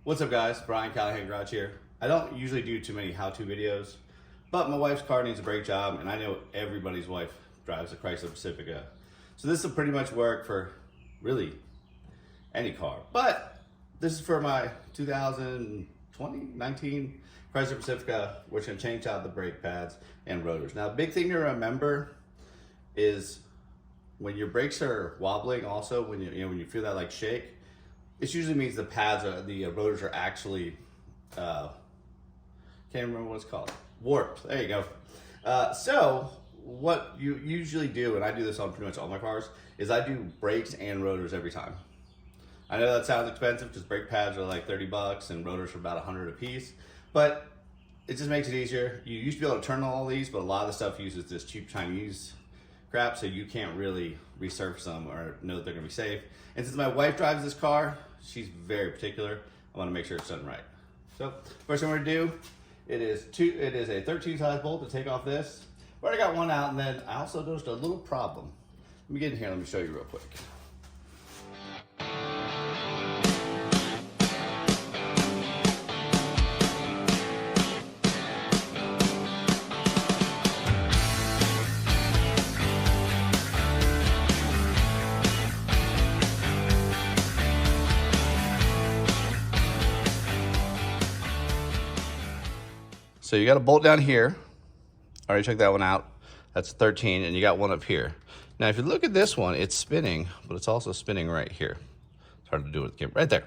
What's up guys, Brian Callahan Garage here. I don't usually do too many how-to videos, but my wife's car needs a brake job and I know everybody's wife drives a Chrysler Pacifica. So this will pretty much work for really any car. But this is for my 2019 Chrysler Pacifica, which can change out the brake pads and rotors. Now, a big thing to remember is when your brakes are wobbling also, when you feel that like shake, it usually means the pads are, the rotors are actually, can't remember what it's called, warped. There you go. So what you usually do, and I do this on pretty much all my cars, is I do brakes and rotors every time. I know that sounds expensive because brake pads are like 30 bucks and rotors are about 100 a piece, but it just makes it easier. You used to be able to turn all these, but a lot of the stuff uses this cheap Chinese crap, so you can't really resurface them or know that they're gonna be safe. And since my wife drives this car, she's very particular. I want to make sure it's done right. So first thing we're gonna do, it is a 13 size bolt to take off this. We already got one out, and then I also noticed a little problem. Let me get in here, let me show you real quick. So you got a bolt down here. I already took that one out. That's 13, and you got one up here. Now, if you look at this one, it's spinning, but it's also spinning right here. It's hard to do with the camera. Right there.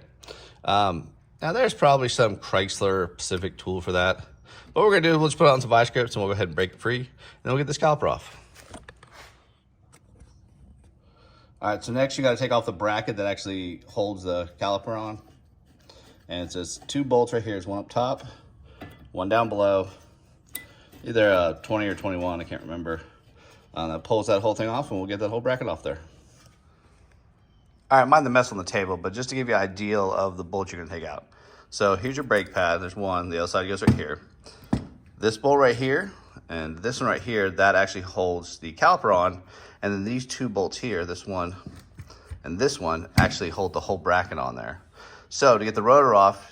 Now, there's probably some Chrysler Pacific tool for that. What we're gonna do, we'll just put it on some vice grips, and we'll go ahead and break it free, and then we'll get this caliper off. All right, so next you gotta take off the bracket that actually holds the caliper on. And it's just two bolts right here. There's one up top, one down below, either 20 or 21, I can't remember. That pulls that whole thing off, and we'll get that whole bracket off there. All right, mind the mess on the table, but just to give you an idea of the bolt you're gonna take out. So here's your brake pad, there's one, the other side goes right here. This bolt right here, and this one right here, that actually holds the caliper on, and then these two bolts here, this one and this one, actually hold the whole bracket on there. So to get the rotor off,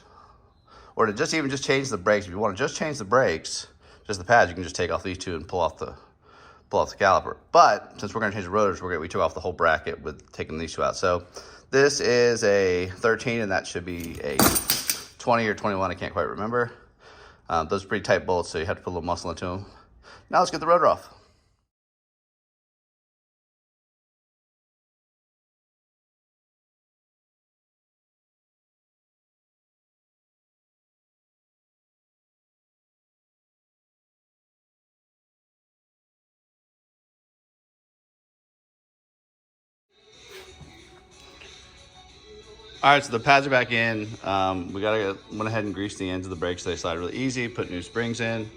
or to just change the brakes, if you want to just change the brakes, just the pads, you can just take off these two and pull off the caliper. But since we're going to change the rotors, we took off the whole bracket with taking these two out. So this is a 13, and that should be a 20 or 21. I can't quite remember. Those are pretty tight bolts, so you have to put a little muscle into them. Now let's get the rotor off. All right, so the pads are back in. We went ahead and greased the ends of the brakes so they slide really easy, put new springs in.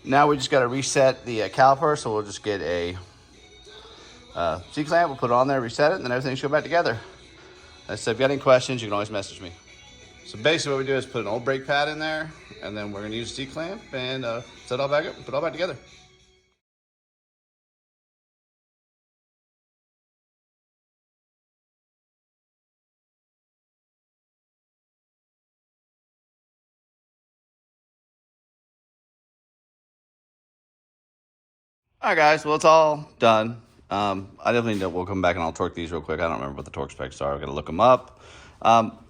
Now we just gotta reset the caliper, so we'll just get a C-clamp, we'll put it on there, reset it, and then everything should go back together. As I said, if you got any questions, you can always message me. So basically what we do is put an old brake pad in there, and then we're gonna use a C-clamp and set it all back up, put it all back together. All right, guys, well, it's all done. I definitely will come back and I'll torque these real quick. I don't remember what the torque specs are. I've got to look them up.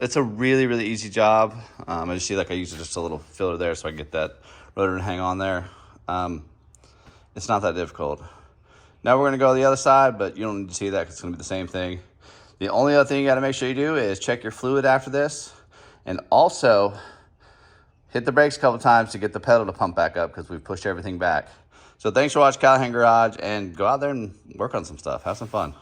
It's a really, really easy job. I just see like I use just a little filler there so I can get that rotor to hang on there. It's not that difficult. Now we're going to go to the other side, but you don't need to see that because it's going to be the same thing. The only other thing you got to make sure you do is check your fluid after this, and also hit the brakes a couple times to get the pedal to pump back up because we've pushed everything back. So thanks for watching Callahan Garage, and go out there and work on some stuff. Have some fun.